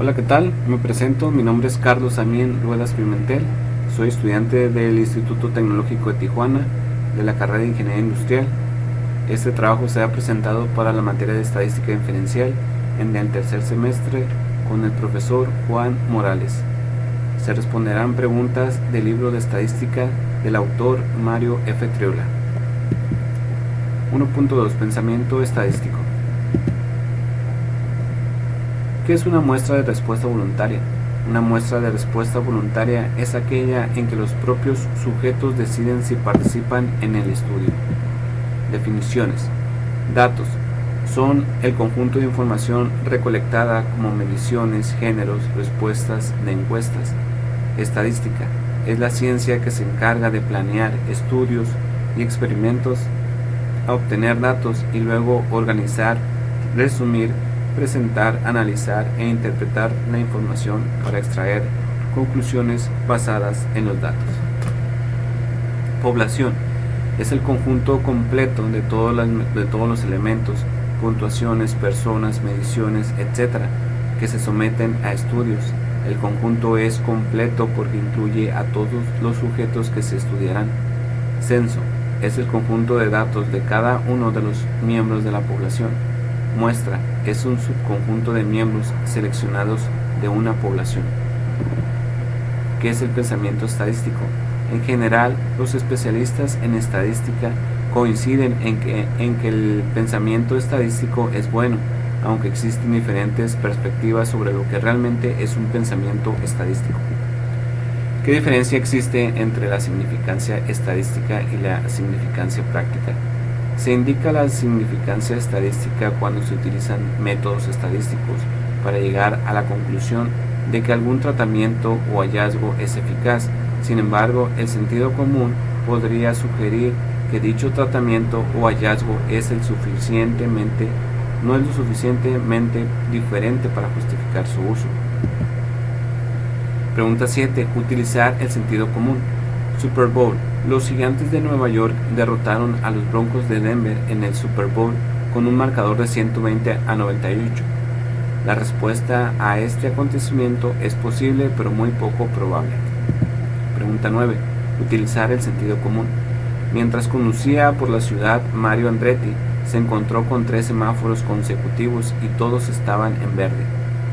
Hola, ¿qué tal? Me presento, mi nombre es Carlos Amien Ruedas Pimentel, soy estudiante del Instituto Tecnológico de Tijuana, de la carrera de Ingeniería Industrial. Este trabajo se ha presentado para la materia de Estadística Inferencial en el tercer semestre con el profesor Juan Morales. Se responderán preguntas del libro de Estadística del autor Mario F. Triola. 1.2. Pensamiento estadístico. ¿Qué es una muestra de respuesta voluntaria? Una muestra de respuesta voluntaria es aquella en que los propios sujetos deciden si participan en el estudio. Definiciones. Datos. Son el conjunto de información recolectada como mediciones, géneros, respuestas de encuestas. Estadística. Es la ciencia que se encarga de planear estudios y experimentos, a obtener datos y luego organizar, resumir, presentar, analizar e interpretar la información para extraer conclusiones basadas en los datos. Población es el conjunto completo de todos los elementos, puntuaciones, personas, mediciones, etc., que se someten a estudios. El conjunto es completo porque incluye a todos los sujetos que se estudiarán. Censo es el conjunto de datos de cada uno de los miembros de la población. Muestra es un subconjunto de miembros seleccionados de una población. ¿Qué es el pensamiento estadístico? En general, los especialistas en estadística coinciden en que el pensamiento estadístico es bueno, aunque existen diferentes perspectivas sobre lo que realmente es un pensamiento estadístico. ¿Qué diferencia existe entre la significancia estadística y la significancia práctica? Se indica la significancia estadística cuando se utilizan métodos estadísticos para llegar a la conclusión de que algún tratamiento o hallazgo es eficaz. Sin embargo, el sentido común podría sugerir que dicho tratamiento o hallazgo no es lo suficientemente diferente para justificar su uso. Pregunta 7. Utilizar el sentido común. Super Bowl. Los Gigantes de Nueva York derrotaron a los Broncos de Denver en el Super Bowl con un marcador de 120-98. La respuesta a este acontecimiento es posible, pero muy poco probable. Pregunta 9. Utilizar el sentido común. Mientras conducía por la ciudad, Mario Andretti se encontró con 3 semáforos consecutivos y todos estaban en verde.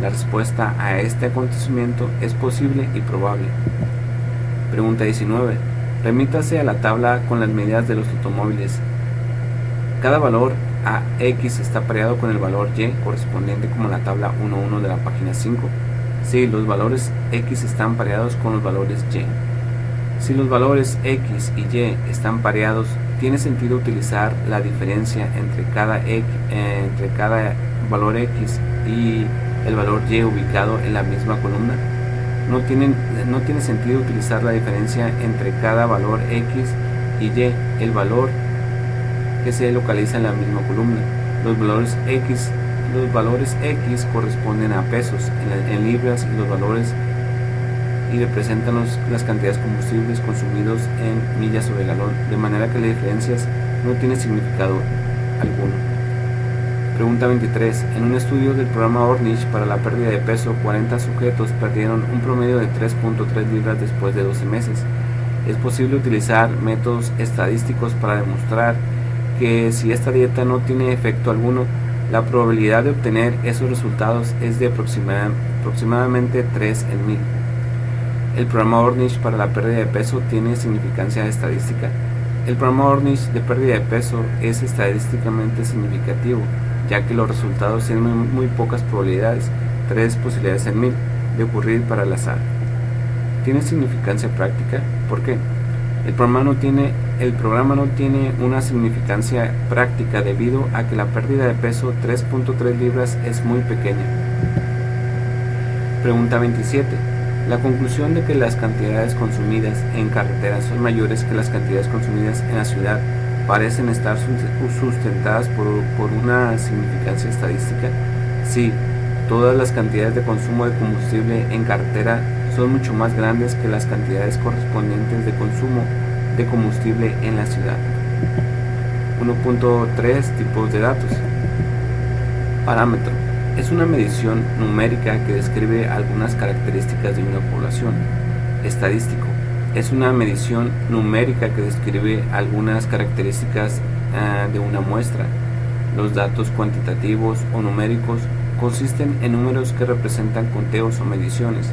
La respuesta a este acontecimiento es posible y probable. Pregunta 19. Remítase a la tabla con las medidas de los automóviles. Cada valor a X está pareado con el valor Y correspondiente como la tabla 1.1 de la página 5. Si los valores X están pareados con los valores Y. Si los valores X y Y están pareados, ¿tiene sentido utilizar la diferencia entre cada valor X y el valor Y ubicado en la misma columna? No tiene sentido utilizar la diferencia entre cada valor X y Y, el valor que se localiza en la misma columna. Los valores X corresponden a pesos en libras y representan las cantidades de combustibles consumidos en millas sobre galón, de manera que las diferencias no tienen significado alguno. Pregunta 23. En un estudio del programa Ornish para la pérdida de peso, 40 sujetos perdieron un promedio de 3.3 libras después de 12 meses. Es posible utilizar métodos estadísticos para demostrar que si esta dieta no tiene efecto alguno, la probabilidad de obtener esos resultados es de aproximadamente 3 en 1000. El programa Ornish para la pérdida de peso tiene significancia estadística. El programa Ornish de pérdida de peso es estadísticamente significativo, ya que los resultados tienen muy pocas probabilidades, 3 posibilidades en 1000, de ocurrir para el azar. ¿Tiene significancia práctica? ¿Por qué? El programa no tiene una significancia práctica debido a que la pérdida de peso 3.3 libras es muy pequeña. Pregunta 27. La conclusión de que las cantidades consumidas en carretera son mayores que las cantidades consumidas en la ciudad parecen estar sustentadas por una significancia estadística. Sí, todas las cantidades de consumo de combustible en carretera son mucho más grandes que las cantidades correspondientes de consumo de combustible en la ciudad. 1.3 Tipos de datos. Parámetro. Es una medición numérica que describe algunas características de una población. Estadístico. Es una medición numérica que describe algunas características de una muestra. Los datos cuantitativos o numéricos consisten en números que representan conteos o mediciones.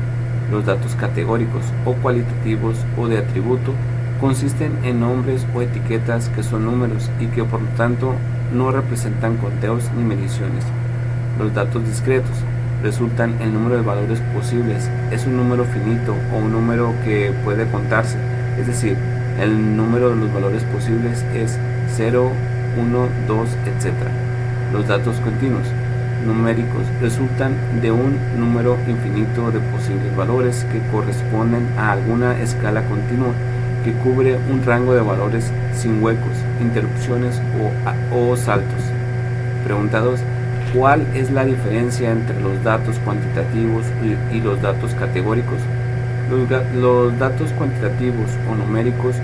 Los datos categóricos o cualitativos o de atributo consisten en nombres o etiquetas que son números y que por lo tanto no representan conteos ni mediciones. Los datos discretos resultan en número de valores posibles. Es un número finito o un número que puede contarse, es decir, el número de los valores posibles es 0, 1, 2, etc. Los datos continuos numéricos resultan de un número infinito de posibles valores que corresponden a alguna escala continua que cubre un rango de valores sin huecos, interrupciones o saltos. Pregunta 2. ¿Cuál es la diferencia entre los datos cuantitativos y los datos categóricos? Los datos cuantitativos o numéricos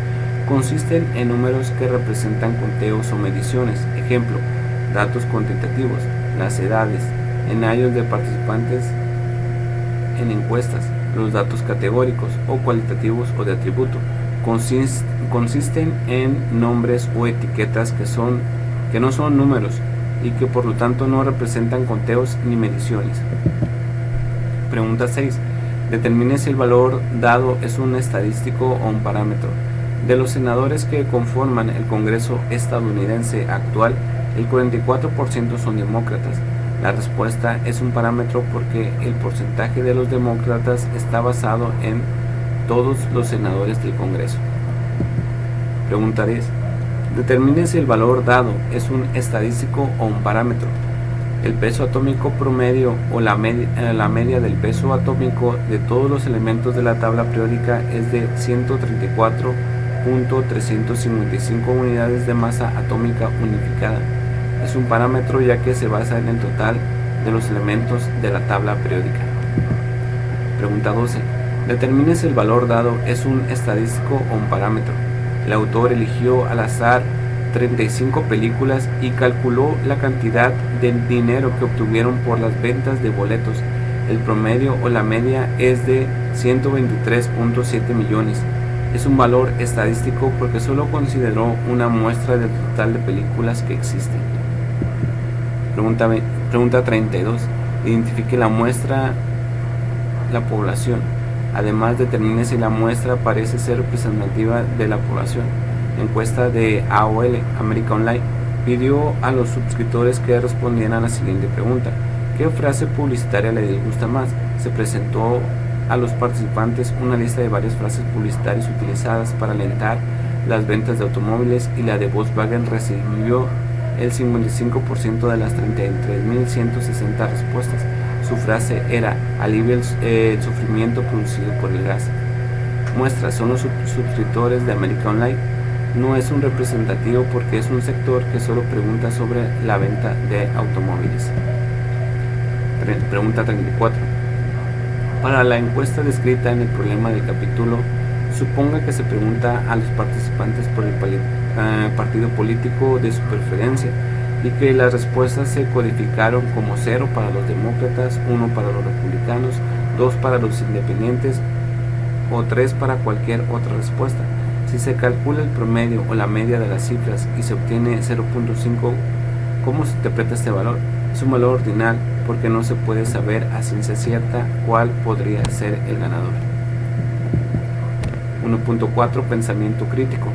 consisten en números que representan conteos o mediciones. Ejemplo, datos cuantitativos, las edades en años de participantes en encuestas. Los datos categóricos o cualitativos o de atributo consisten en nombres o etiquetas que no son números y que por lo tanto no representan conteos ni mediciones. Pregunta 6. Determine si el valor dado es un estadístico o un parámetro. De los senadores que conforman el Congreso estadounidense actual, el 44% son demócratas. La respuesta es un parámetro porque el porcentaje de los demócratas está basado en todos los senadores del Congreso. Pregunta 10. Determine si el valor dado es un estadístico o un parámetro. El peso atómico promedio o la media del peso atómico de todos los elementos de la tabla periódica es de 134.355 unidades de masa atómica unificada. Es un parámetro ya que se basa en el total de los elementos de la tabla periódica. Pregunta 12. Determine si el valor dado es un estadístico o un parámetro. El autor eligió al azar 35 películas y calculó la cantidad de dinero que obtuvieron por las ventas de boletos. El promedio o la media es de 123.7 millones. Es un valor estadístico porque solo consideró una muestra del total de películas que existen. Pregunta 32. Identifique la muestra, la población. Además, determine si la muestra parece ser representativa de la población. Encuesta de AOL, América Online, pidió a los suscriptores que respondieran a la siguiente pregunta. ¿Qué frase publicitaria les disgusta más? Se presentó a los participantes una lista de varias frases publicitarias utilizadas para alentar las ventas de automóviles y la de Volkswagen recibió el 55% de las 33.160 respuestas. Su frase era: alivia el sufrimiento producido por el gas. Muestra: son los suscriptores de América Online. No es un representativo porque es un sector que solo pregunta sobre la venta de automóviles. Pregunta 34. Para la encuesta descrita en el problema del capítulo, suponga que se pregunta a los participantes por el partido político de su preferencia y que las respuestas se codificaron como 0 para los demócratas, 1 para los republicanos, 2 para los independientes o 3 para cualquier otra respuesta. Si se calcula el promedio o la media de las cifras y se obtiene 0.5, ¿cómo se interpreta este valor? Es un valor ordinal porque no se puede saber a ciencia cierta cuál podría ser el ganador. 1.4. Pensamiento crítico.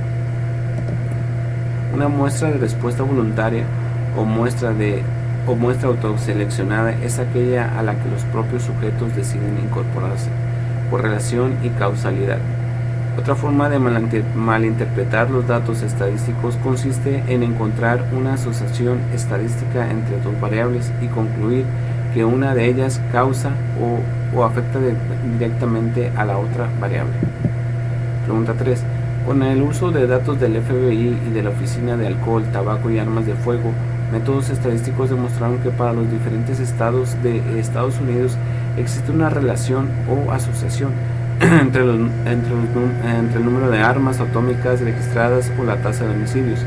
Una muestra de respuesta voluntaria o muestra autoseleccionada es aquella a la que los propios sujetos deciden incorporarse. Correlación y causalidad. Otra forma de malinterpretar los datos estadísticos consiste en encontrar una asociación estadística entre dos variables y concluir que una de ellas causa o afecta directamente a la otra variable. Pregunta 3. Con el uso de datos del FBI y de la Oficina de Alcohol, Tabaco y Armas de Fuego, métodos estadísticos demostraron que para los diferentes estados de Estados Unidos existe una relación o asociación entre el número de armas atómicas registradas o la tasa de homicidios.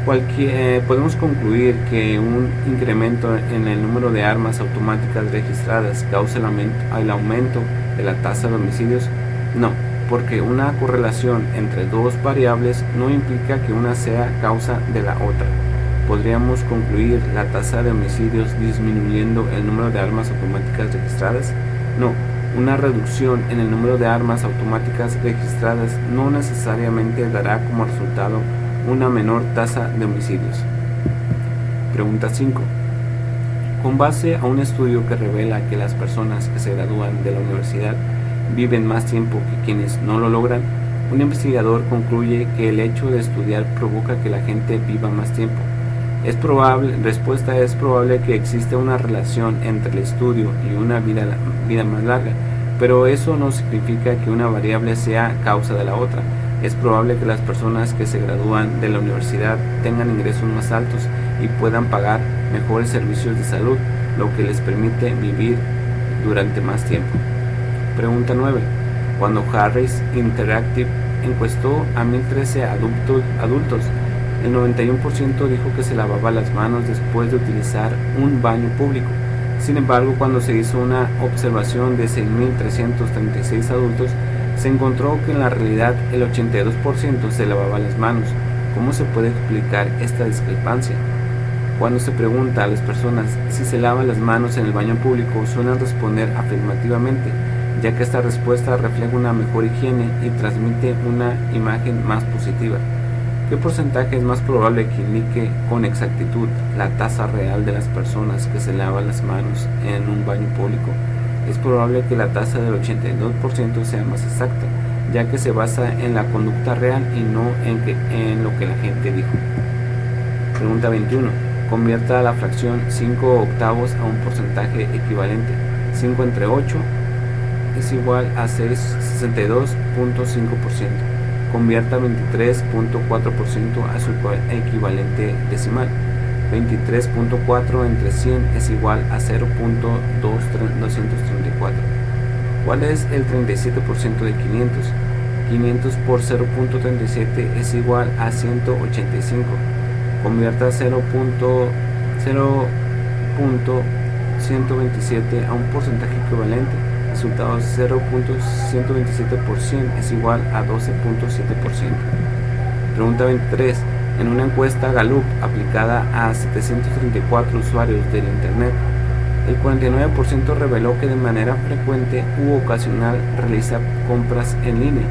Podemos concluir que un incremento en el número de armas automáticas registradas causa el aumento de la tasa de homicidios. No, porque una correlación entre dos variables no implica que una sea causa de la otra. ¿Podríamos concluir la tasa de homicidios disminuyendo el número de armas automáticas registradas? No, una reducción en el número de armas automáticas registradas no necesariamente dará como resultado una menor tasa de homicidios. Pregunta 5. Con base a un estudio que revela que las personas que se gradúan de la universidad viven más tiempo que quienes no lo logran, un investigador concluye que el hecho de estudiar provoca que la gente viva más tiempo. Es probable que exista una relación entre el estudio y una vida más larga, pero eso no significa que una variable sea causa de la otra. Es probable que las personas que se gradúan de la universidad tengan ingresos más altos y puedan pagar mejores servicios de salud, lo que les permite vivir durante más tiempo. Pregunta 9. Cuando Harris Interactive encuestó a 1.013 adultos, el 91% dijo que se lavaba las manos después de utilizar un baño público. Sin embargo, cuando se hizo una observación de 6.336 adultos, se encontró que en la realidad el 82% se lavaba las manos. ¿Cómo se puede explicar esta discrepancia? Cuando se pregunta a las personas si se lavan las manos en el baño público, suelen responder afirmativamente, ya que esta respuesta refleja una mejor higiene y transmite una imagen más positiva. ¿Qué porcentaje es más probable que indique con exactitud la tasa real de las personas que se lavan las manos en un baño público? Es probable que la tasa del 82% sea más exacta, ya que se basa en la conducta real y no en lo que la gente dijo. Pregunta 21. Convierta la fracción 5 octavos a un porcentaje equivalente. 5 entre 8 es igual a 62.5%. Convierta 23.4% a su equivalente decimal. 23.4 entre 100 es igual a 0.234. ¿Cuál es el 37% de 500? 500 por 0.37 es igual a 185. Convierta 0.127 a un porcentaje equivalente. Resultado 0.127 por 100 es igual a 12.7%. Pregunta 23. En una encuesta Gallup aplicada a 734 usuarios del Internet, el 49% reveló que de manera frecuente u ocasional realiza compras en línea.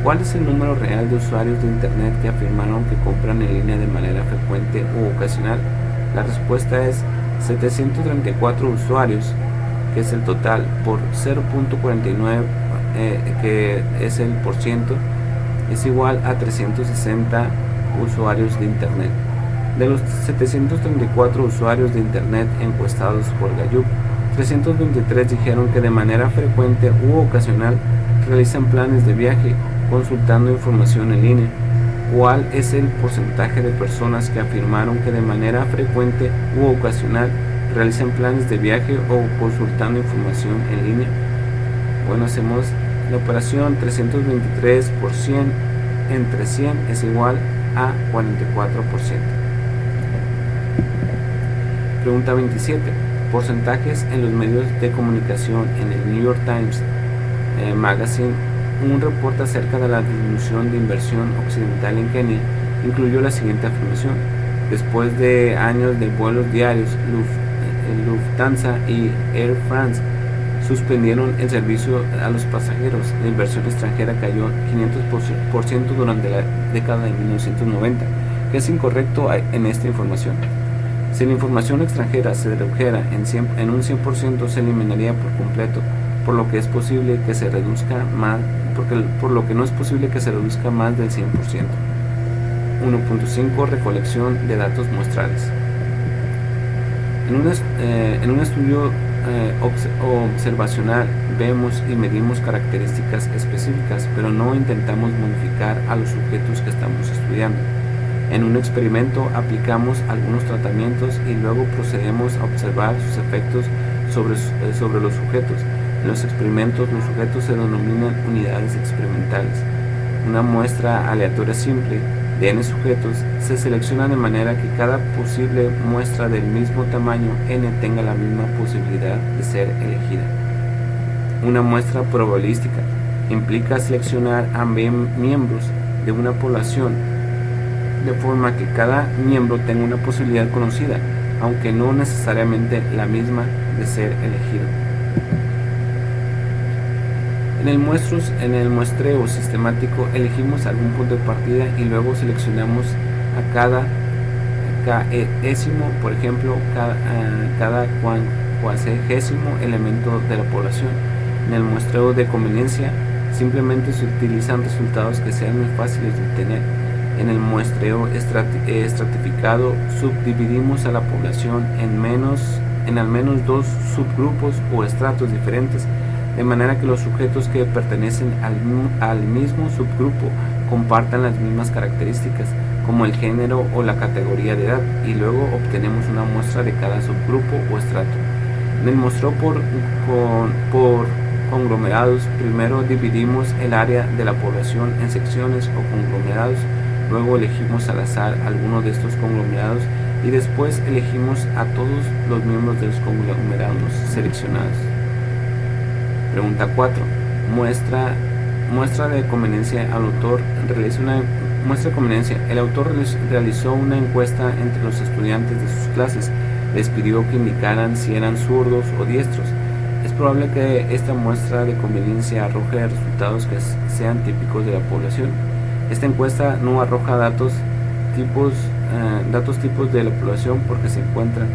¿Cuál es el número real de usuarios de Internet que afirmaron que compran en línea de manera frecuente u ocasional? La respuesta es 734 usuarios, que es el total, por 0.49, que es el por ciento, es igual a 360 usuarios de Internet. De los 734 usuarios de Internet encuestados por Gallup, 323 dijeron que de manera frecuente u ocasional realizan planes de viaje consultando información en línea. ¿Cuál es el porcentaje de personas que afirmaron que de manera frecuente u ocasional realizan planes de viaje o consultando información en línea? Bueno, hacemos la operación. 323 por 100 entre 100 es igual a 44%. Pregunta 27. Porcentajes en los medios de comunicación. En el New York Times Magazine, un reporte acerca de la disminución de inversión occidental en Kenia incluyó la siguiente afirmación: después de años de vuelos diarios, Lufthansa y Air France suspendieron el servicio a los pasajeros. La inversión extranjera cayó 500% durante la década de 1990. ¿Qué es incorrecto en esta información? Si la información extranjera se redujera en un 100%, se eliminaría por completo, por lo que no es posible que se reduzca más del 100%. 1.5. Recolección de datos muestrales. En un estudio observacional vemos y medimos características específicas, pero no intentamos modificar a los sujetos que estamos estudiando. En un experimento aplicamos algunos tratamientos y luego procedemos a observar sus efectos sobre los sujetos. En los experimentos, los sujetos se denominan unidades experimentales. Una muestra aleatoria simple de n sujetos, se selecciona de manera que cada posible muestra del mismo tamaño n tenga la misma posibilidad de ser elegida. Una muestra probabilística implica seleccionar a miembros de una población de forma que cada miembro tenga una posibilidad conocida, aunque no necesariamente la misma de ser elegido. En el muestreo sistemático elegimos algún punto de partida y luego seleccionamos a cada por ejemplo, cada cuadragésimo elemento de la población. En el muestreo de conveniencia simplemente se utilizan resultados que sean muy fáciles de obtener. En el muestreo estratificado subdividimos a la población en al menos dos subgrupos o estratos diferentes, de manera que los sujetos que pertenecen al mismo subgrupo compartan las mismas características, como el género o la categoría de edad, y luego obtenemos una muestra de cada subgrupo o estrato. En el muestreo por conglomerados, primero dividimos el área de la población en secciones o conglomerados, luego elegimos al azar alguno de estos conglomerados y después elegimos a todos los miembros de los conglomerados seleccionados. Pregunta 4. Muestra de conveniencia. El autor realizó una encuesta entre los estudiantes de sus clases. Les pidió que indicaran si eran zurdos o diestros. Es probable que esta muestra de conveniencia arroje resultados que sean típicos de la población. Esta encuesta no arroja datos tipos de la población porque se encuentran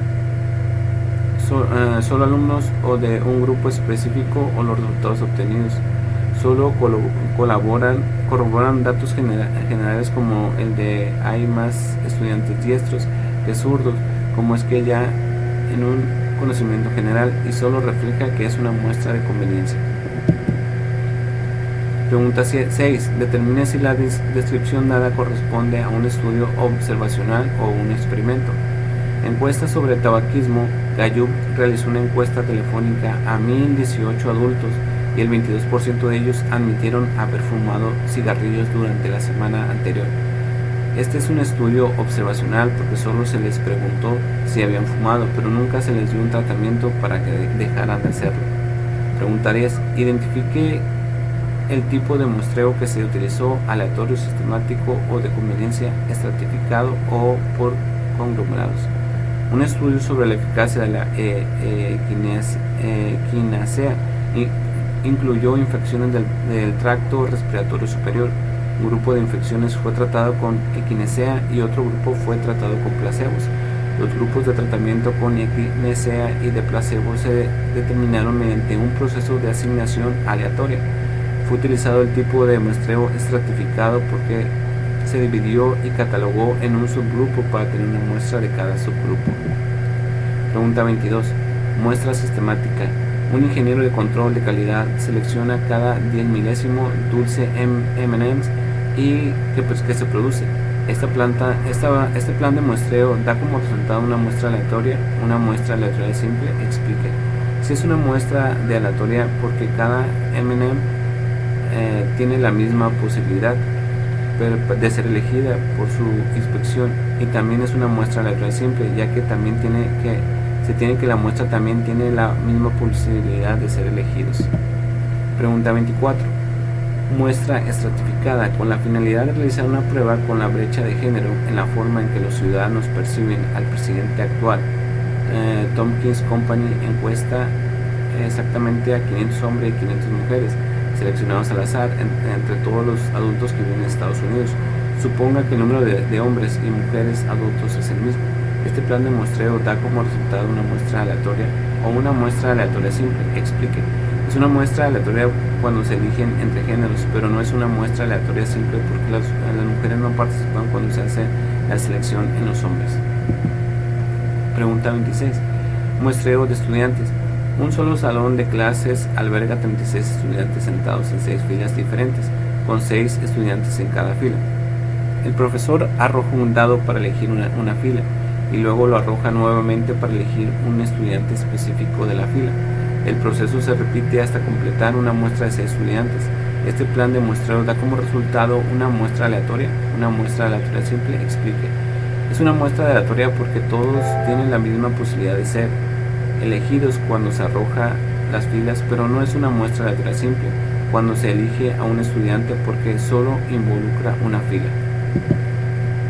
solo alumnos o de un grupo específico, o los resultados obtenidos solo corroboran datos generales como el de hay más estudiantes diestros que zurdos, como es que ya en un conocimiento general, y solo refleja que es una muestra de conveniencia. Pregunta 6. Determine si la descripción dada corresponde a un estudio observacional o un experimento. Encuesta sobre tabaquismo. Gallup realizó una encuesta telefónica a 1018 adultos y el 22% de ellos admitieron haber fumado cigarrillos durante la semana anterior. Este es un estudio observacional porque solo se les preguntó si habían fumado, pero nunca se les dio un tratamiento para que dejaran de hacerlo. Pregunta 10. Identifique el tipo de muestreo que se utilizó: aleatorio, sistemático o de conveniencia, estratificado o por conglomerados. Un estudio sobre la eficacia de la equinacea incluyó infecciones del tracto respiratorio superior. Un grupo de infecciones fue tratado con equinacea y otro grupo fue tratado con placebos. Los grupos de tratamiento con equinacea y de placebo se determinaron mediante un proceso de asignación aleatoria. Fue utilizado el tipo de muestreo estratificado porque se dividió y catalogó en un subgrupo para tener una muestra de cada subgrupo. Pregunta 22. Muestra sistemática. Un ingeniero de control de calidad selecciona cada 10 milésimo dulce M&M's y que se produce. Este plan de muestreo da como resultado una muestra aleatoria simple. Explique. Si es una muestra de aleatoria porque cada M&M tiene la misma posibilidad de ser elegida por su inspección, y también es una muestra aleatoria simple, ya que la muestra también tiene la misma posibilidad de ser elegidos. Pregunta 24. Muestra estratificada. Con la finalidad de realizar una prueba con la brecha de género en la forma en que los ciudadanos perciben al presidente actual, Tompkins Company encuesta exactamente a 500 hombres y 500 mujeres seleccionados al azar entre todos los adultos que viven en Estados Unidos. Suponga que el número de hombres y mujeres adultos es el mismo. Este plan de muestreo da como resultado una muestra aleatoria o una muestra aleatoria simple. Explique. Es una muestra aleatoria cuando se eligen entre géneros, pero no es una muestra aleatoria simple porque las mujeres no participan cuando se hace la selección en los hombres. Pregunta 26. Muestreo de estudiantes. Un solo salón de clases alberga 36 estudiantes sentados en 6 filas diferentes, con 6 estudiantes en cada fila. El profesor arroja un dado para elegir una fila y luego lo arroja nuevamente para elegir un estudiante específico de la fila. El proceso se repite hasta completar una muestra de 6 estudiantes. Este plan de muestreo da como resultado una muestra aleatoria simple. Explique. Es una muestra aleatoria porque todos tienen la misma posibilidad de ser elegidos cuando se arroja las filas, pero no es una muestra aleatoria simple cuando se elige a un estudiante porque solo involucra una fila.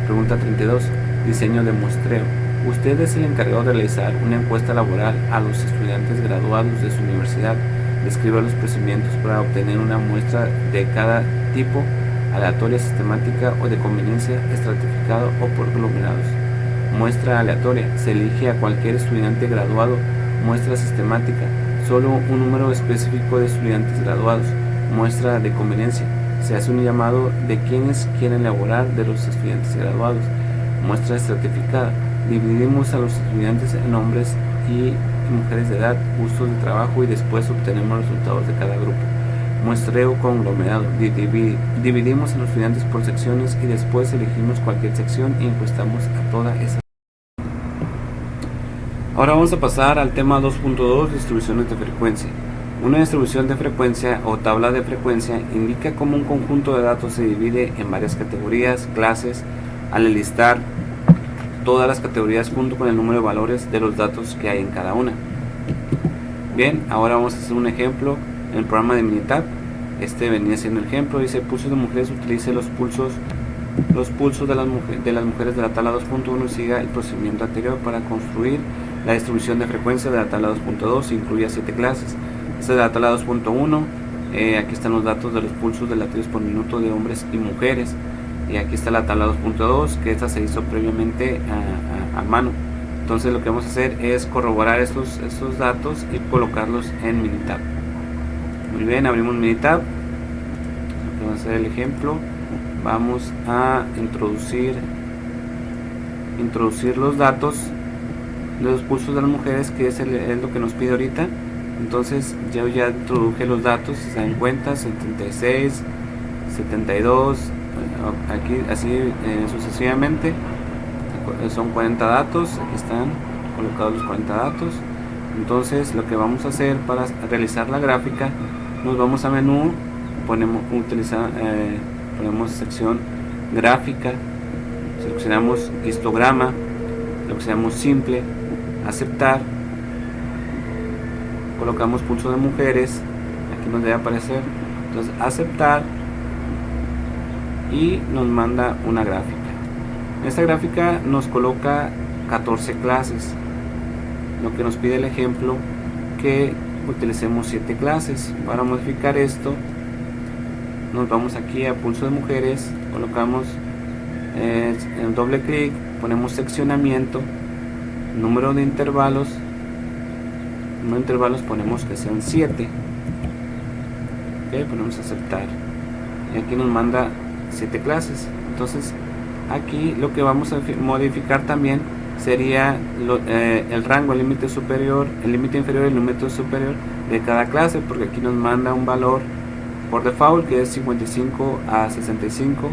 Pregunta 32. Diseño de muestreo. Usted es el encargado de realizar una encuesta laboral a los estudiantes graduados de su universidad. Describa los procedimientos para obtener una muestra de cada tipo: aleatoria, sistemática o de conveniencia, estratificado o por aglomerados. Muestra aleatoria. Se elige a cualquier estudiante graduado. Muestra sistemática. Solo un número específico de estudiantes graduados. Muestra de conveniencia. Se hace un llamado de quienes quieren laborar de los estudiantes graduados. Muestra estratificada. Dividimos a los estudiantes en hombres y mujeres de edad, gustos de trabajo y después obtenemos los resultados de cada grupo. Muestreo conglomerado. Dividimos a los estudiantes por secciones y después elegimos cualquier sección y encuestamos a toda esa. Ahora vamos a pasar al tema 2.2, distribuciones de frecuencia. Una distribución de frecuencia o tabla de frecuencia indica cómo un conjunto de datos se divide en varias categorías, clases, al enlistar todas las categorías junto con el número de valores de los datos que hay en cada una. Bien, ahora vamos a hacer un ejemplo en el programa de Minitab. Este venía siendo el ejemplo. Dice: pulsos de mujeres, utilice los pulsos de las mujeres de la tabla 2.1 y siga el procedimiento anterior para construir la distribución de frecuencia de la tabla 2.2. Incluye 7 clases. Esta es de la tabla 2.1. Aquí están los datos de los pulsos de latidos por minuto de hombres y mujeres. Y aquí está la tabla 2.2, que esta se hizo previamente a mano. Entonces lo que vamos a hacer es corroborar estos datos y colocarlos en Minitab. Muy bien, abrimos Minitab. Vamos a hacer el ejemplo. Vamos a introducir los datos de los pulsos de las mujeres, que es lo que nos pide ahorita. Entonces yo ya introduje los datos, si se dan cuenta: 76, 72, aquí así sucesivamente. Son 40 datos, aquí están colocados los 40 datos. Entonces lo que vamos a hacer para realizar la gráfica, nos vamos a menú, ponemos sección gráfica, seleccionamos histograma, seleccionamos simple, aceptar, colocamos pulso de mujeres, aquí nos debe aparecer, entonces aceptar, y nos manda una gráfica. Esta gráfica nos coloca 14 clases, lo que nos pide el ejemplo que utilicemos 7 clases. Para modificar esto, nos vamos aquí a pulso de mujeres, colocamos en doble clic, ponemos seccionamiento, número de intervalos, ponemos que sean 7, ponemos aceptar, y aquí nos manda 7 clases. Entonces aquí lo que vamos a modificar también sería el rango, el límite superior, el límite inferior y el límite superior de cada clase, porque aquí nos manda un valor por default que es 55 a 65,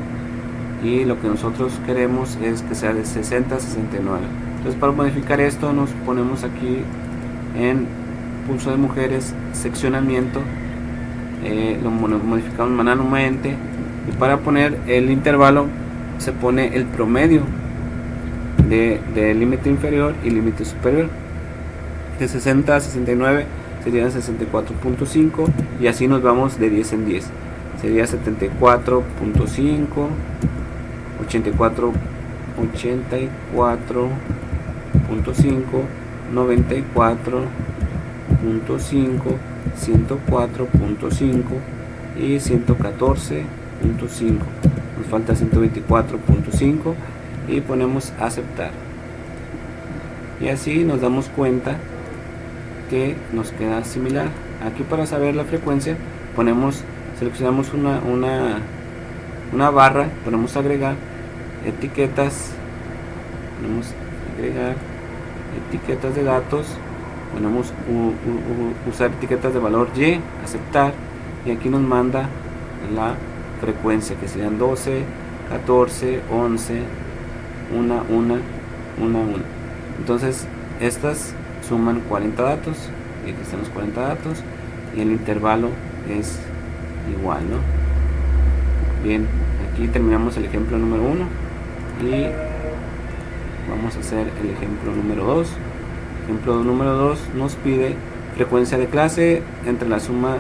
y lo que nosotros queremos es que sea de 60 a 69. Entonces para modificar esto nos ponemos aquí en pulso de mujeres, seccionamiento, lo modificamos manualmente, y para poner el intervalo se pone el promedio de límite inferior y límite superior. De 60 a 69 serían 64.5, y así nos vamos de 10 en 10. Sería 74.5, 84, 84.5, 94.5, 104.5 y 114.5. Nos falta 124.5 y ponemos aceptar, y así nos damos cuenta que nos queda similar. Aquí, para saber la frecuencia, seleccionamos una barra, ponemos agregar etiquetas, ponemos agregar etiquetas de datos, ponemos usar etiquetas de valor Y, aceptar, y aquí nos manda la frecuencia, que serían 12, 14, 11, 1. Entonces estas suman 40 datos, y aquí están los 40 datos, y el intervalo es igual, ¿no? Bien, aquí terminamos el ejemplo número 1 y vamos a hacer el ejemplo número 2. Ejemplo número 2 nos pide frecuencia de clase entre la suma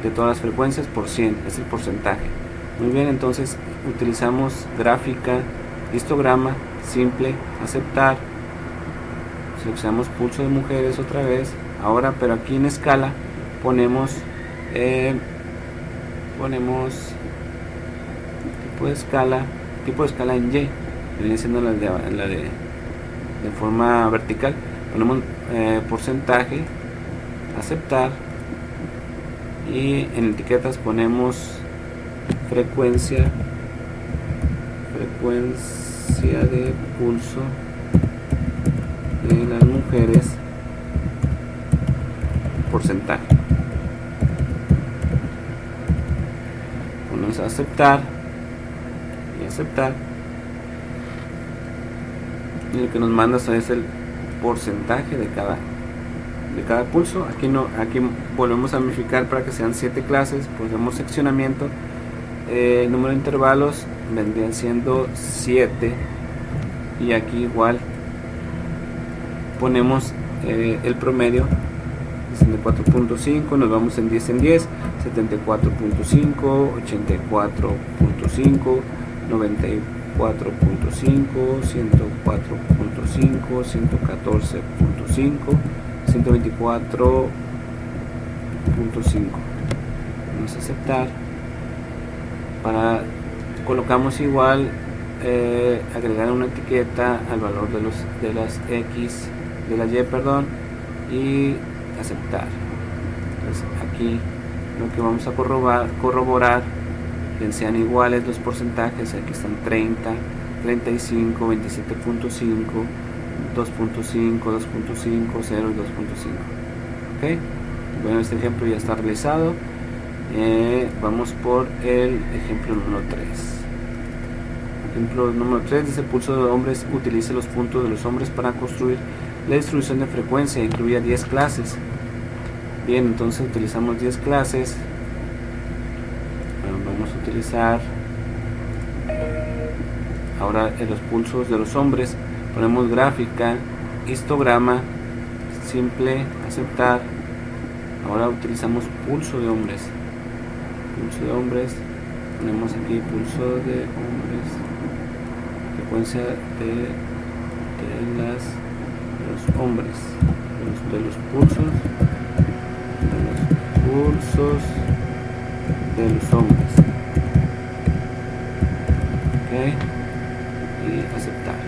de todas las frecuencias por 100, es el porcentaje. Muy bien, entonces utilizamos gráfica, histograma, simple, aceptar, seleccionamos pulso de mujeres otra vez, ahora pero aquí en escala ponemos tipo de escala en Y, viene siendo la de forma vertical. Ponemos porcentaje, aceptar, y en etiquetas ponemos frecuencia de pulso de las mujeres, porcentaje. Ponemos aceptar y aceptar, y lo que nos manda es el porcentaje de cada pulso. Aquí volvemos a modificar para que sean 7 clases, ponemos seccionamiento, número de intervalos vendrían siendo 7, y aquí igual ponemos el promedio 64.5, nos vamos en 10 en 10, 74.5, 84.5, 94.5, 104.5, 114.5, 124.5. Vamos a aceptar. Colocamos igual agregar una etiqueta al valor de las X, de la Y, perdón, y aceptar. Entonces aquí lo que vamos a corroborar que sean iguales los porcentajes. Aquí están 30, 35, 27.5, 2.5, 2.5, 0 y 2.5. ok, bueno, este ejemplo ya está realizado. Vamos por el ejemplo número 3. Ejemplo número 3 dice: pulso de hombres, utilice los puntos de los hombres para construir la distribución de frecuencia, incluye 10 clases. Bien, entonces utilizamos 10 clases. Bueno, vamos a utilizar ahora en los pulsos de los hombres, ponemos gráfica, histograma, simple, aceptar. Ahora utilizamos pulso de hombres. Ponemos aquí pulso de hombres, frecuencia de los hombres, de los pulsos de los hombres. Ok, y aceptar.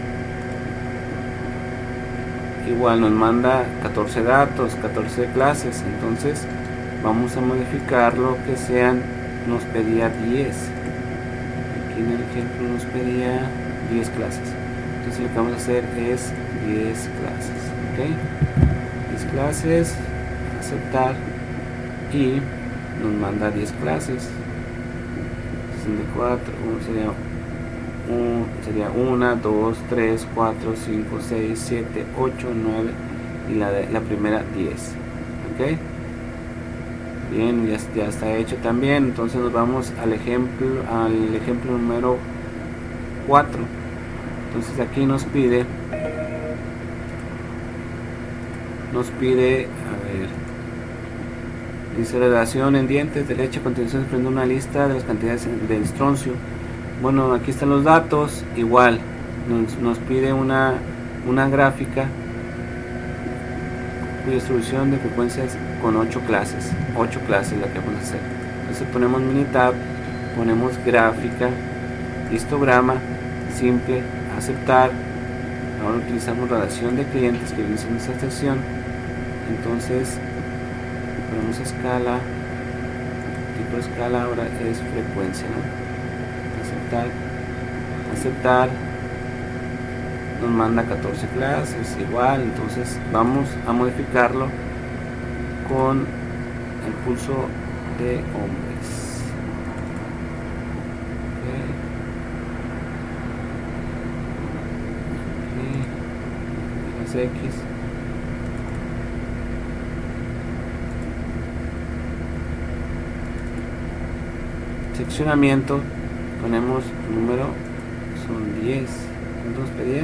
Igual nos manda 14 datos, 14 clases, entonces vamos a modificarlo que sean, nos pedía 10. Aquí en el ejemplo nos pedía 10 clases. Entonces lo que vamos a hacer es 10 clases. Ok, 10 clases, aceptar, y nos manda 10 clases. 64, sería 1, 2, 3, 4, 5, 6, 7, 8, 9 y la primera 10. Ok, bien, ya está hecho también. Entonces nos vamos al ejemplo número 4. Entonces aquí nos pide, a ver, dice: relación en dientes de leche, a continuación se prende una lista de las cantidades de estroncio. Bueno, aquí están los datos. Igual nos pide una gráfica cuya distribución de frecuencias con 8 clases la que vamos a hacer. Entonces ponemos minitab, ponemos gráfica, histograma, simple, aceptar. Ahora utilizamos relación de clientes, que viene en esta sección. Entonces ponemos escala, tipo de escala ahora es frecuencia, ¿no? Aceptar, nos manda 14 clases igual. Entonces vamos a modificarlo con el pulso de hombres. Las X, Seccionamiento, ponemos número, son 10. ¿Cuánto nos pedía?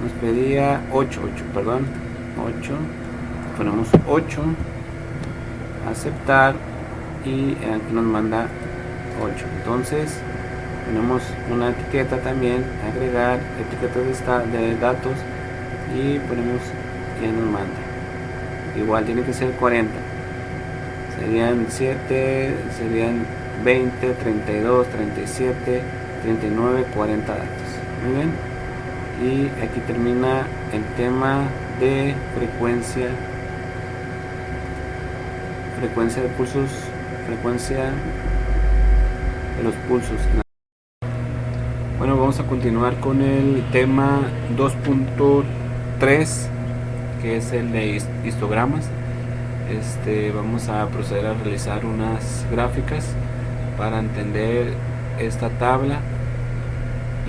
Nos pedía 8, perdón, 8. Ponemos 8, aceptar, y aquí nos manda 8. Entonces ponemos una etiqueta también, agregar etiquetas de datos, y ponemos que nos manda. Igual tiene que ser 40. Serían 7, serían 20, 32, 37, 39, 40 datos. Muy bien. Y aquí termina el tema de frecuencia de pulsos, frecuencia de los pulsos. Bueno, vamos a continuar con el tema 2.3, que es el de histogramas. Vamos a proceder a realizar unas gráficas para entender esta tabla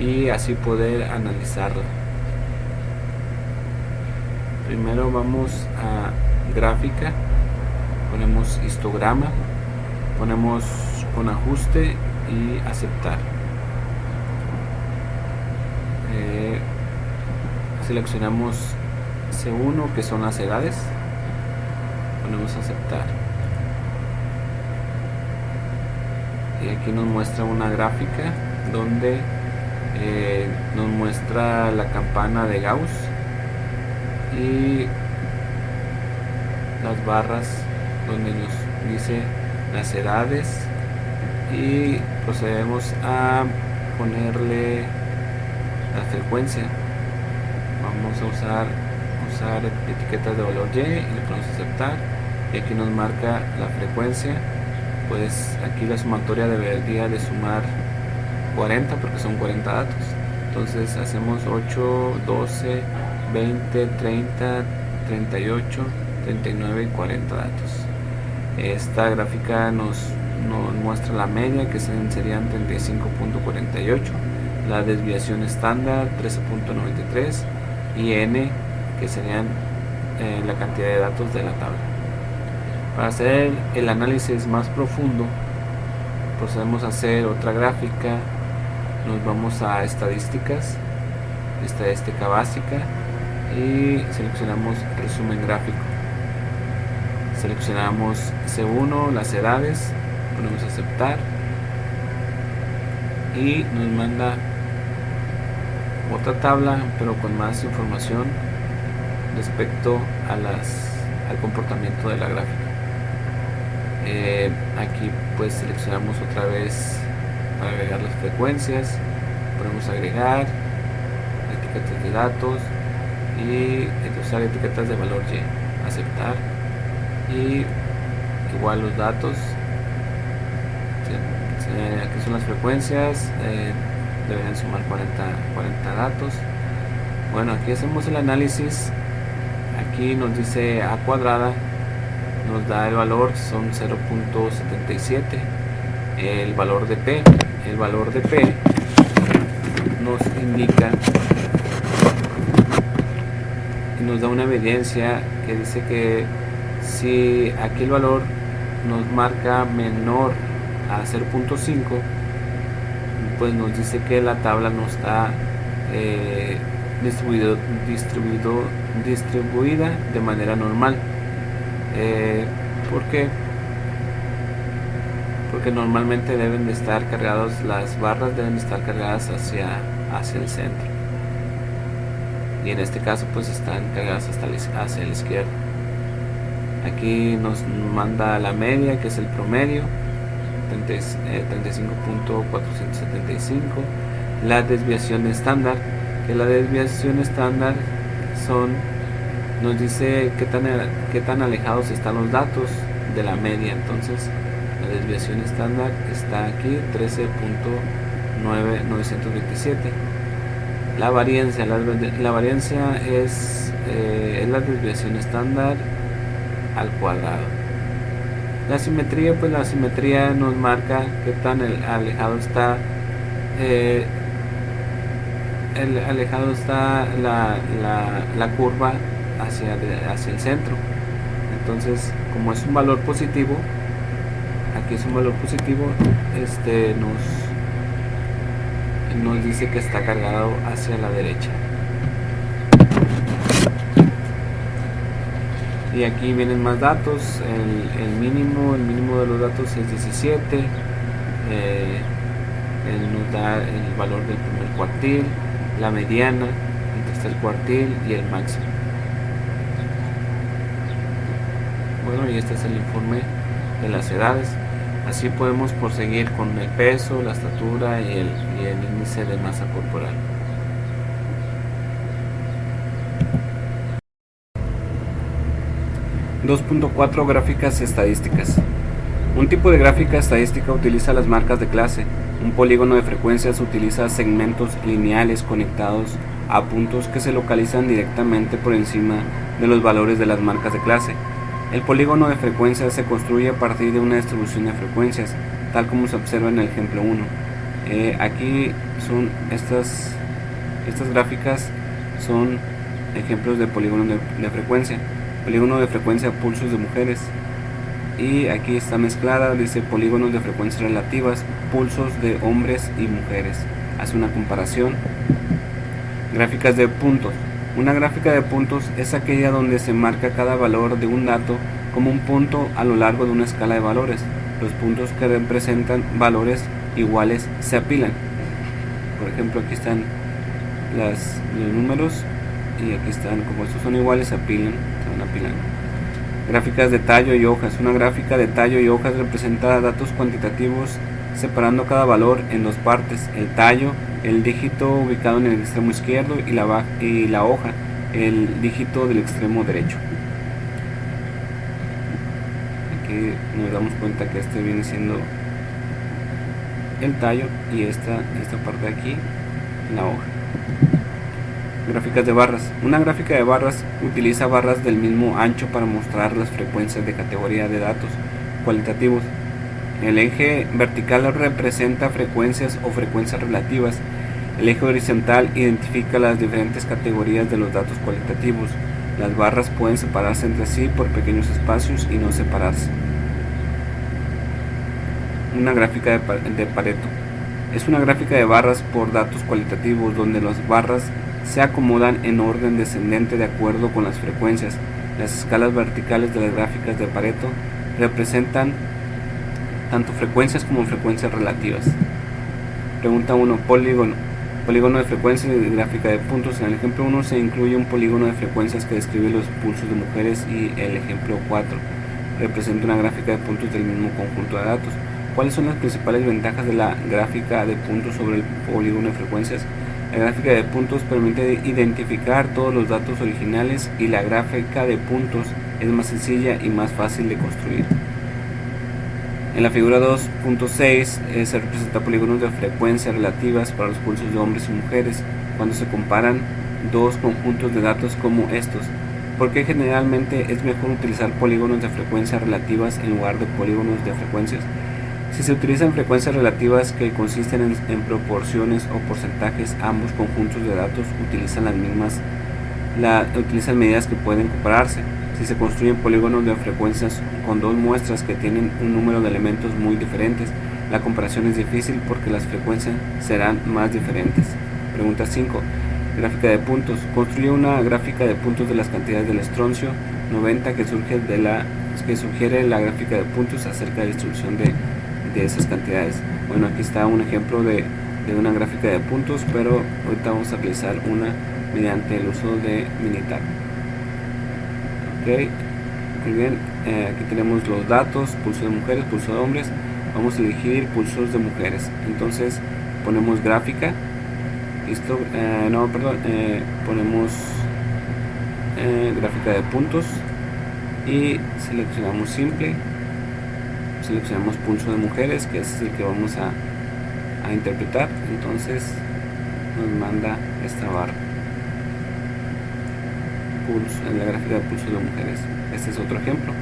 y así poder analizarla. Primero vamos a gráfica, ponemos histograma, ponemos con ajuste y aceptar. Seleccionamos C1, que son las edades, ponemos aceptar, y aquí nos muestra una gráfica donde nos muestra la campana de Gauss y las barras donde nos dice las edades, y procedemos a ponerle la frecuencia. Vamos a usar etiquetas de valor Y y le ponemos aceptar, y aquí nos marca la frecuencia. Pues aquí la sumatoria debería de sumar 40 porque son 40 datos. Entonces hacemos 8, 12, 20, 30, 38, 39 y 40 datos. Esta gráfica nos muestra la media, que serían 35.48, la desviación estándar 13.93 y n, que serían la cantidad de datos de la tabla. Para hacer el análisis más profundo, procedemos a hacer otra gráfica. Nos vamos a estadísticas, estadística básica, y seleccionamos resumen gráfico. Seleccionamos C1, las edades, ponemos aceptar, y nos manda otra tabla pero con más información respecto a al comportamiento de la gráfica. Aquí pues seleccionamos otra vez para agregar las frecuencias, ponemos agregar etiquetas de datos y usar etiquetas de valor Y, aceptar, y igual los datos. Aquí son las frecuencias, deberían sumar 40 datos. Bueno, aquí hacemos el análisis. Aquí nos dice A cuadrada, nos da el valor, son 0.77. El valor de P nos indica y nos da una evidencia que dice que si aquí el valor nos marca menor a 0.5, pues nos dice que la tabla no está distribuida de manera normal. ¿Por qué? Porque normalmente deben de estar cargados, las barras deben de estar cargadas hacia el centro, y en este caso pues están cargadas hacia la izquierda. Aquí nos manda la media, que es el promedio, 35.475. La desviación estándar, que la desviación estándar nos dice qué tan alejados están los datos de la media. Entonces la desviación estándar está aquí, 13.927. La variancia es la desviación estándar al cuadrado. La simetría, pues la simetría nos marca qué tan alejado está la curva hacia el centro. Entonces, como es un valor positivo, aquí es un valor positivo, nos dice que está cargado hacia la derecha. Y aquí vienen más datos. El mínimo de los datos es 17. Él nos da el valor del primer cuartil, la mediana, el tercer cuartil y el máximo. Bueno, y este es el informe de las edades. Así podemos proseguir con el peso, la estatura y el índice de masa corporal. .4 Gráficas estadísticas. Un tipo de gráfica estadística utiliza las marcas de clase. Un polígono de frecuencias utiliza segmentos lineales conectados a puntos que se localizan directamente por encima de los valores de las marcas de clase. El polígono de frecuencias se construye a partir de una distribución de frecuencias, tal como se observa en el ejemplo 1. Aquí son estas gráficas, son ejemplos de polígonos de frecuencia. Polígono de frecuencia pulsos de mujeres, y aquí está mezclada, dice polígonos de frecuencias relativas, pulsos de hombres y mujeres. Hace una comparación. Gráficas de puntos. Una gráfica de puntos es aquella donde se marca cada valor de un dato como un punto a lo largo de una escala de valores. Los puntos que representan valores iguales se apilan. Por ejemplo, aquí están los números, y aquí están, como estos son iguales, se apilan, se van apilando. Gráficas de tallo y hojas. Una gráfica de tallo y hojas representa datos cuantitativos separando cada valor en dos partes: el tallo, el dígito ubicado en el extremo izquierdo, y la hoja, el dígito del extremo derecho. Aquí nos damos cuenta que este viene siendo el tallo, y esta parte de aquí, la hoja. Gráficas de barras. Una gráfica de barras utiliza barras del mismo ancho para mostrar las frecuencias de categoría de datos cualitativos. El eje vertical representa frecuencias o frecuencias relativas. El eje horizontal identifica las diferentes categorías de los datos cualitativos. Las barras pueden separarse entre sí por pequeños espacios y no separarse. Una gráfica de Pareto. Es una gráfica de barras por datos cualitativos donde las barras se acomodan en orden descendente de acuerdo con las frecuencias. Las escalas verticales de las gráficas de Pareto representan tanto frecuencias como frecuencias relativas. Pregunta 1. Polígono. Polígono de frecuencias y gráfica de puntos. En el ejemplo 1 se incluye un polígono de frecuencias que describe los pulsos de mujeres, y el ejemplo 4 representa una gráfica de puntos del mismo conjunto de datos. ¿Cuáles son las principales ventajas de la gráfica de puntos sobre el polígono de frecuencias? La gráfica de puntos permite identificar todos los datos originales, y la gráfica de puntos es más sencilla y más fácil de construir. En la figura 2.6 se representa polígonos de frecuencia relativas para los pulsos de hombres y mujeres cuando se comparan dos conjuntos de datos como estos. ¿Por qué generalmente es mejor utilizar polígonos de frecuencia relativas en lugar de polígonos de frecuencias? Si se utilizan frecuencias relativas que consisten en proporciones o porcentajes, ambos conjuntos de datos utilizan medidas que pueden compararse. Si se construyen polígonos de frecuencias con dos muestras que tienen un número de elementos muy diferentes, la comparación es difícil porque las frecuencias serán más diferentes. Pregunta 5. Gráfica de puntos. Construye una gráfica de puntos de las cantidades del estroncio 90 que sugiere la gráfica de puntos acerca de la distribución de esas cantidades. Bueno, aquí está un ejemplo de una gráfica de puntos, pero ahorita vamos a realizar una mediante el uso de Minitab. Ok, muy bien. Aquí tenemos los datos: pulso de mujeres, pulso de hombres. Vamos a elegir pulsos de mujeres. Entonces ponemos gráfica. Listo. Ponemos gráfica de puntos y seleccionamos simple. Seleccionamos pulso de mujeres, que es el que vamos a interpretar. Entonces nos manda esta barra, pulso, en la gráfica de pulso de mujeres. Este es otro ejemplo.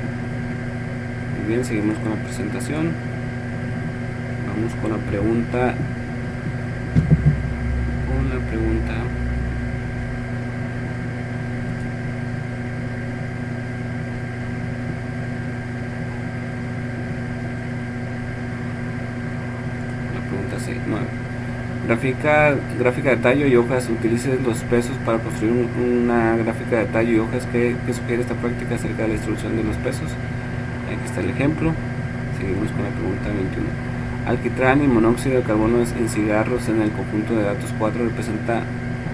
Muy bien, seguimos con la presentación. Vamos con la pregunta. 9. Gráfica de tallo y hojas. Utilice los pesos para construir una gráfica de tallo y hojas que sugiere esta práctica acerca de la distribución de los pesos. Aquí está el ejemplo. Seguimos con la pregunta 21. Alquitrán y monóxido de carbono en cigarros en el conjunto de datos 4 representa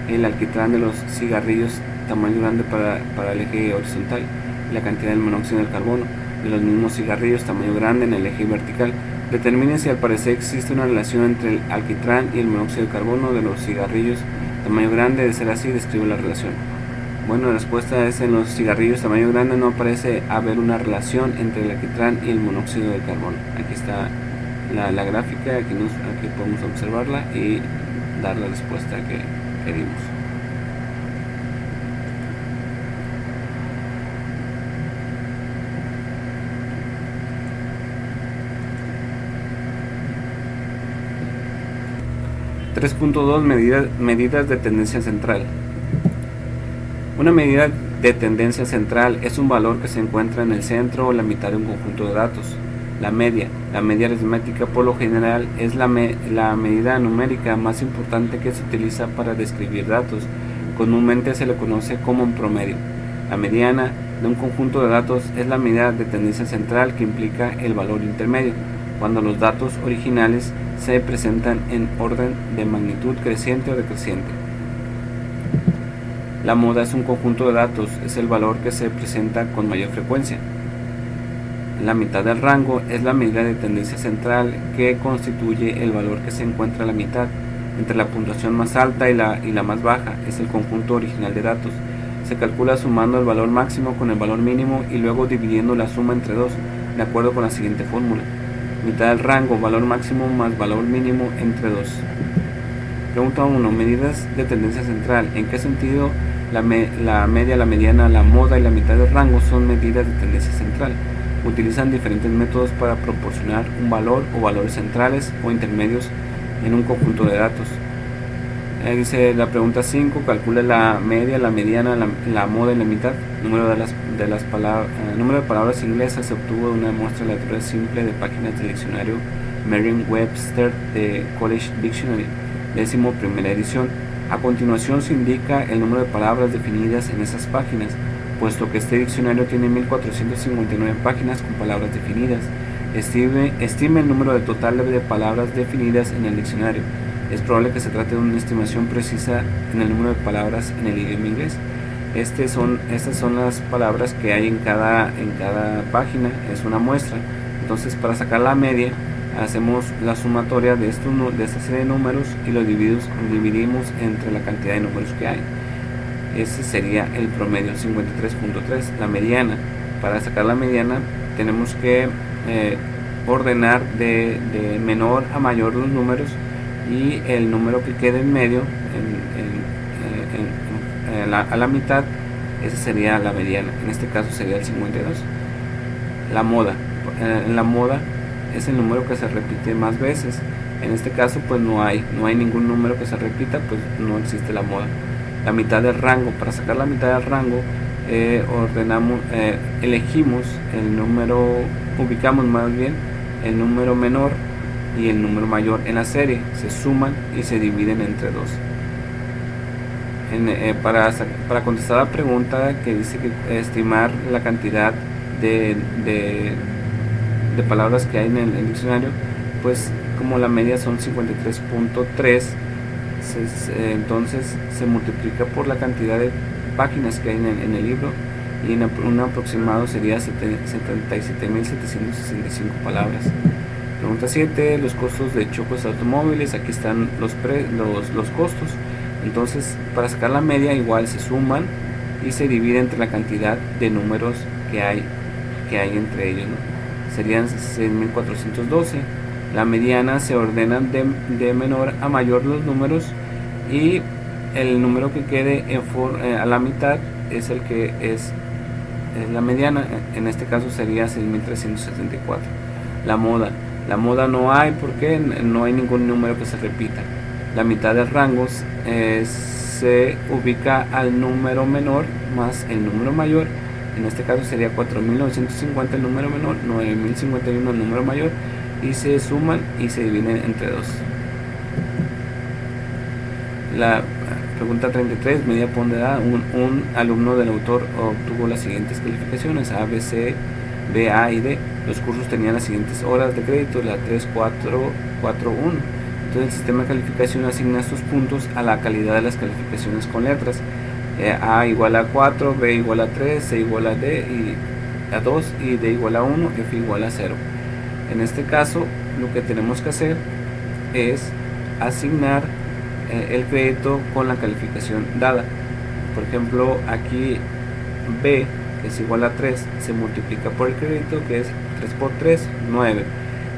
el alquitrán de los cigarrillos tamaño grande para el eje horizontal y la cantidad del monóxido de carbono de los mismos cigarrillos tamaño grande en el eje vertical. Determine si al parecer existe una relación entre el alquitrán y el monóxido de carbono de los cigarrillos tamaño grande. De ser así, describe la relación. Bueno, la respuesta es: en los cigarrillos tamaño grande no parece haber una relación entre el alquitrán y el monóxido de carbono. Aquí está la gráfica, aquí podemos observarla y dar la respuesta que dimos. Medidas de tendencia central. Una medida de tendencia central es un valor que se encuentra en el centro o la mitad de un conjunto de datos. La media aritmética por lo general es la medida numérica más importante que se utiliza para describir datos. Comúnmente se le conoce como un promedio. La mediana de un conjunto de datos es la medida de tendencia central que implica el valor intermedio, cuando los datos originales se presentan en orden de magnitud creciente o decreciente. La moda es un conjunto de datos, es el valor que se presenta con mayor frecuencia. La mitad del rango es la medida de tendencia central que constituye el valor que se encuentra a la mitad entre la puntuación más alta y la más baja. Es el conjunto original de datos. Se calcula sumando el valor máximo con el valor mínimo y luego dividiendo la suma entre 2, de acuerdo con la siguiente fórmula: mitad del rango, valor máximo más valor mínimo entre 2. Pregunta 1. Medidas de tendencia central. ¿En qué sentido la media, la mediana, la moda y la mitad del rango son medidas de tendencia central? Utilizan diferentes métodos para proporcionar un valor o valores centrales o intermedios en un conjunto de datos. Dice la pregunta 5. Calcula la media, la mediana, la moda y la mitad. Número de palabras inglesas se obtuvo de una muestra aleatoria simple de páginas del diccionario Merriam-Webster de College Dictionary, 11ª edición. A continuación se indica el número de palabras definidas en esas páginas, puesto que este diccionario tiene 1459 páginas con palabras definidas. Estime el número total de palabras definidas en el diccionario. Es probable que se trate de una estimación precisa en el número de palabras en el idioma inglés. Estas son las palabras que hay en cada página, es una muestra. Entonces, para sacar la media, hacemos la sumatoria de esta serie de números y lo dividimos entre la cantidad de números que hay. Ese sería el promedio, 53.3. La mediana. Para sacar la mediana tenemos que ordenar de menor a mayor los números, y el número que quede en medio a la mitad, esa sería la mediana. En este caso sería el 52. La moda. En la moda es el número que se repite más veces. En este caso pues no hay ningún número que se repita, pues no existe la moda. La mitad del rango. Para sacar la mitad del rango elegimos el número, ubicamos más bien el número menor y el número mayor en la serie, se suman y se dividen entre 2. Para contestar la pregunta que dice que estimar la cantidad de palabras que hay en el diccionario, pues como la media son 53.3, entonces se multiplica por la cantidad de páginas que hay en el libro, y en un aproximado sería 77.765 palabras. Pregunta 7. Los costos de chocos automóviles. Aquí están los costos. Entonces, para sacar la media, igual se suman y se divide entre la cantidad de números que hay entre ellos, ¿no? Serían 6.412. La mediana se ordenan de menor a mayor los números, y el número que quede a la mitad es el que es la mediana. En este caso sería 6.374. La moda no hay, porque no hay ningún número que se repita. La mitad del rango se ubica al número menor más el número mayor. En este caso sería 4.950 el número menor, 9.051 el número mayor, y se suman y se dividen entre 2. La pregunta 33, media ponderada. Un alumno del autor obtuvo las siguientes calificaciones: A, B, C, B, A y D. Los cursos tenían las siguientes horas de crédito: la 3, 4, 4, 1. Entonces el sistema de calificación asigna estos puntos a la calidad de las calificaciones con letras. A igual a 4, B igual a 3, C igual a D y a 2 y D igual a 1, F igual a 0. En este caso lo que tenemos que hacer es asignar el crédito con la calificación dada. Por ejemplo, aquí B, que es igual a 3, se multiplica por el crédito, que es 3 por 3, 9.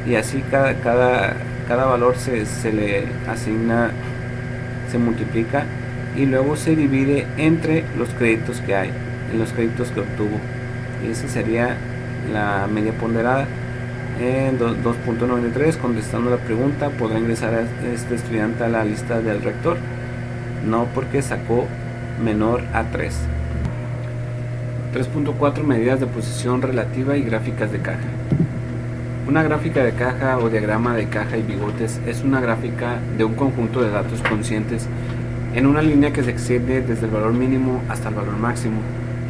Y así cada valor se le asigna, se multiplica y luego se divide entre los créditos que hay, en los créditos que obtuvo. Y esa sería la media ponderada. En 2.93, contestando la pregunta, ¿podrá ingresar a este estudiante a la lista del rector? No, porque sacó menor a 3. 3.4, medidas de posición relativa y gráficas de caja. Una gráfica de caja o diagrama de caja y bigotes es una gráfica de un conjunto de datos conscientes en una línea que se extiende desde el valor mínimo hasta el valor máximo,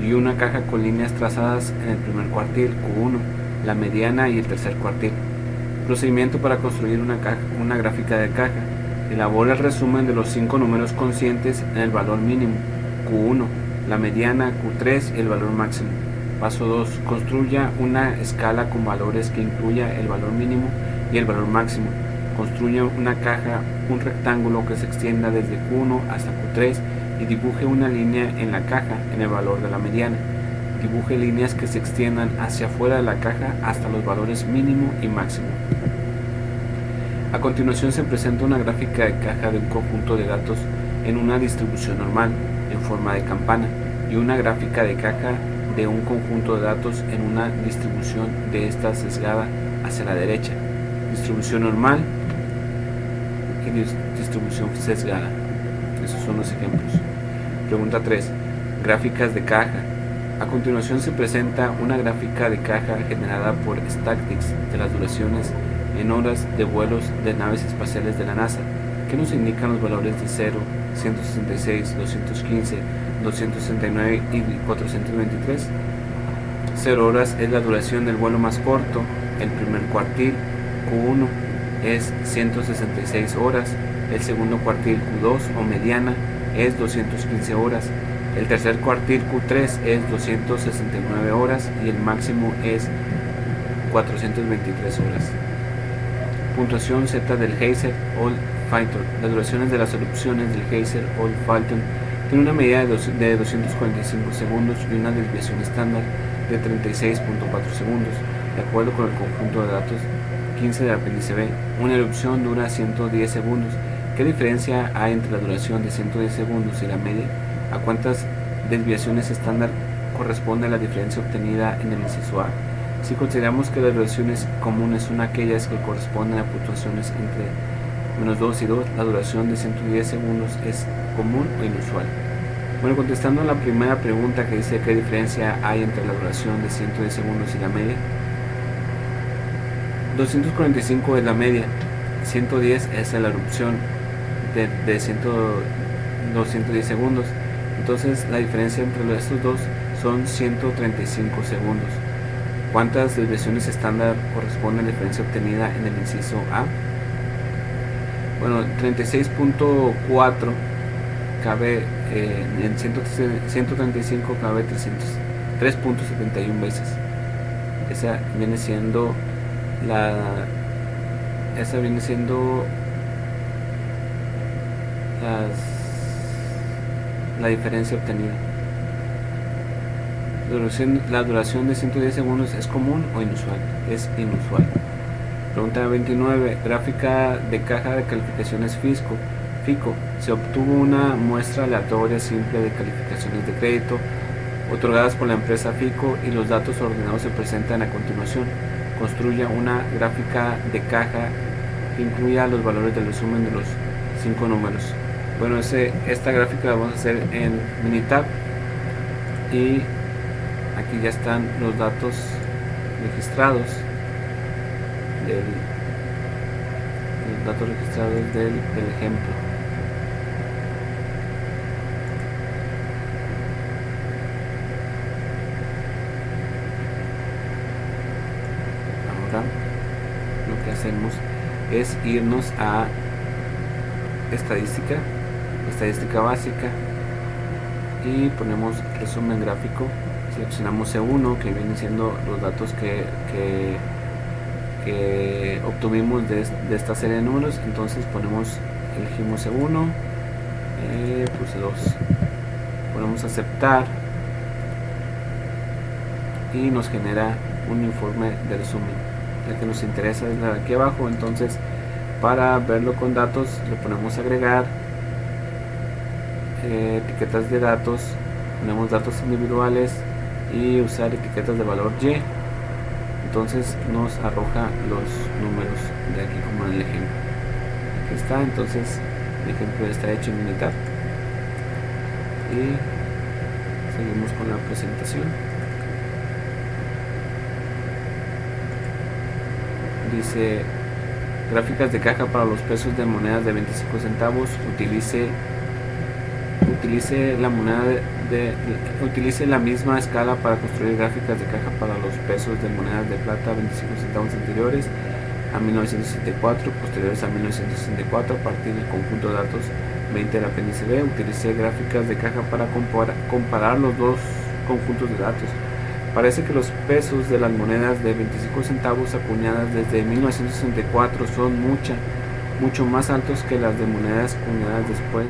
y una caja con líneas trazadas en el primer cuartil, Q1, la mediana y el tercer cuartil. Procedimiento para construir una gráfica de caja. Elabora el resumen de los 5 números conscientes en el valor mínimo, Q1, la mediana, Q3 y el valor máximo. Paso 2. Construya una escala con valores que incluya el valor mínimo y el valor máximo. Construya una caja, un rectángulo que se extienda desde Q1 hasta Q3 y dibuje una línea en la caja en el valor de la mediana. Dibuje líneas que se extiendan hacia afuera de la caja hasta los valores mínimo y máximo. A continuación se presenta una gráfica de caja de un conjunto de datos en una distribución normal, en forma de campana, y una gráfica de caja de un conjunto de datos en una distribución de esta sesgada hacia la derecha. Distribución normal y distribución sesgada. Esos son los ejemplos. Pregunta 3. Gráficas de caja. A continuación se presenta una gráfica de caja generada por Statistics de las duraciones en horas de vuelos de naves espaciales de la NASA, que nos indican los valores de 0, 166, 215, 269 y 423. 0 horas es la duración del vuelo más corto, el primer cuartil, Q1, es 166 horas, el segundo cuartil, Q2 o mediana, es 215 horas, el tercer cuartil, Q3, es 269 horas y el máximo es 423 horas. Puntuación Z del Geyser Old-Fulton. Las duraciones de las erupciones del Geyser Old-Fulton tienen una medida de 245 segundos y una desviación estándar de 36.4 segundos. De acuerdo con el conjunto de datos 15 del apéndice B, una erupción dura 110 segundos. ¿Qué diferencia hay entre la duración de 110 segundos y la media? ¿A cuántas desviaciones estándar corresponde la diferencia obtenida en el inciso A? Si consideramos que las duraciones comunes son aquellas que corresponden a puntuaciones entre -2 y 2, la duración de 110 segundos es común o inusual. Bueno, contestando a la primera pregunta que dice qué diferencia hay entre la duración de 110 segundos y la media, 245 es la media, 110 es la erupción de 210 segundos. Entonces la diferencia entre estos dos son 135 segundos. ¿Cuántas desviaciones estándar corresponden a la diferencia obtenida en el inciso A? Bueno, 36.4 cabe en 135 cabe 3.71 veces. Esa viene siendo la diferencia obtenida. La duración de 110 segundos es común o inusual. Es inusual. Pregunta 29. Gráfica de caja de calificaciones FICO. Se obtuvo una muestra aleatoria simple de calificaciones de crédito otorgadas por la empresa FICO y los datos ordenados se presentan a continuación. Construya una gráfica de caja que incluya los valores del resumen de los 5 números. Bueno, esta gráfica la vamos a hacer en Minitab y aquí ya están los datos registrados del ejemplo. lo que hacemos es irnos a estadística básica y ponemos resumen gráfico. Seleccionamos C1, que viene siendo los datos que obtuvimos de esta serie de números. Entonces elegimos C1, puse 2, ponemos aceptar y nos genera un informe de resumen. La que nos interesa es la de aquí abajo. Entonces, para verlo con datos, le ponemos agregar, etiquetas de datos, ponemos datos individuales y usar etiquetas de valor Y. Entonces nos arroja los números de aquí, como en el ejemplo. Aquí está. Entonces el ejemplo ya está hecho en Minitab y seguimos con la presentación. Dice: gráficas de caja para los pesos de monedas de 25 centavos. Utilice la misma escala para construir gráficas de caja para los pesos de monedas de plata 25 centavos anteriores a 1964, posteriores a 1964, a partir del conjunto de datos 20 del apéndice B. Utilice gráficas de caja para comparar los dos conjuntos de datos. Parece que los pesos de las monedas de 25 centavos acuñadas desde 1964 son mucho más altos que las de monedas acuñadas después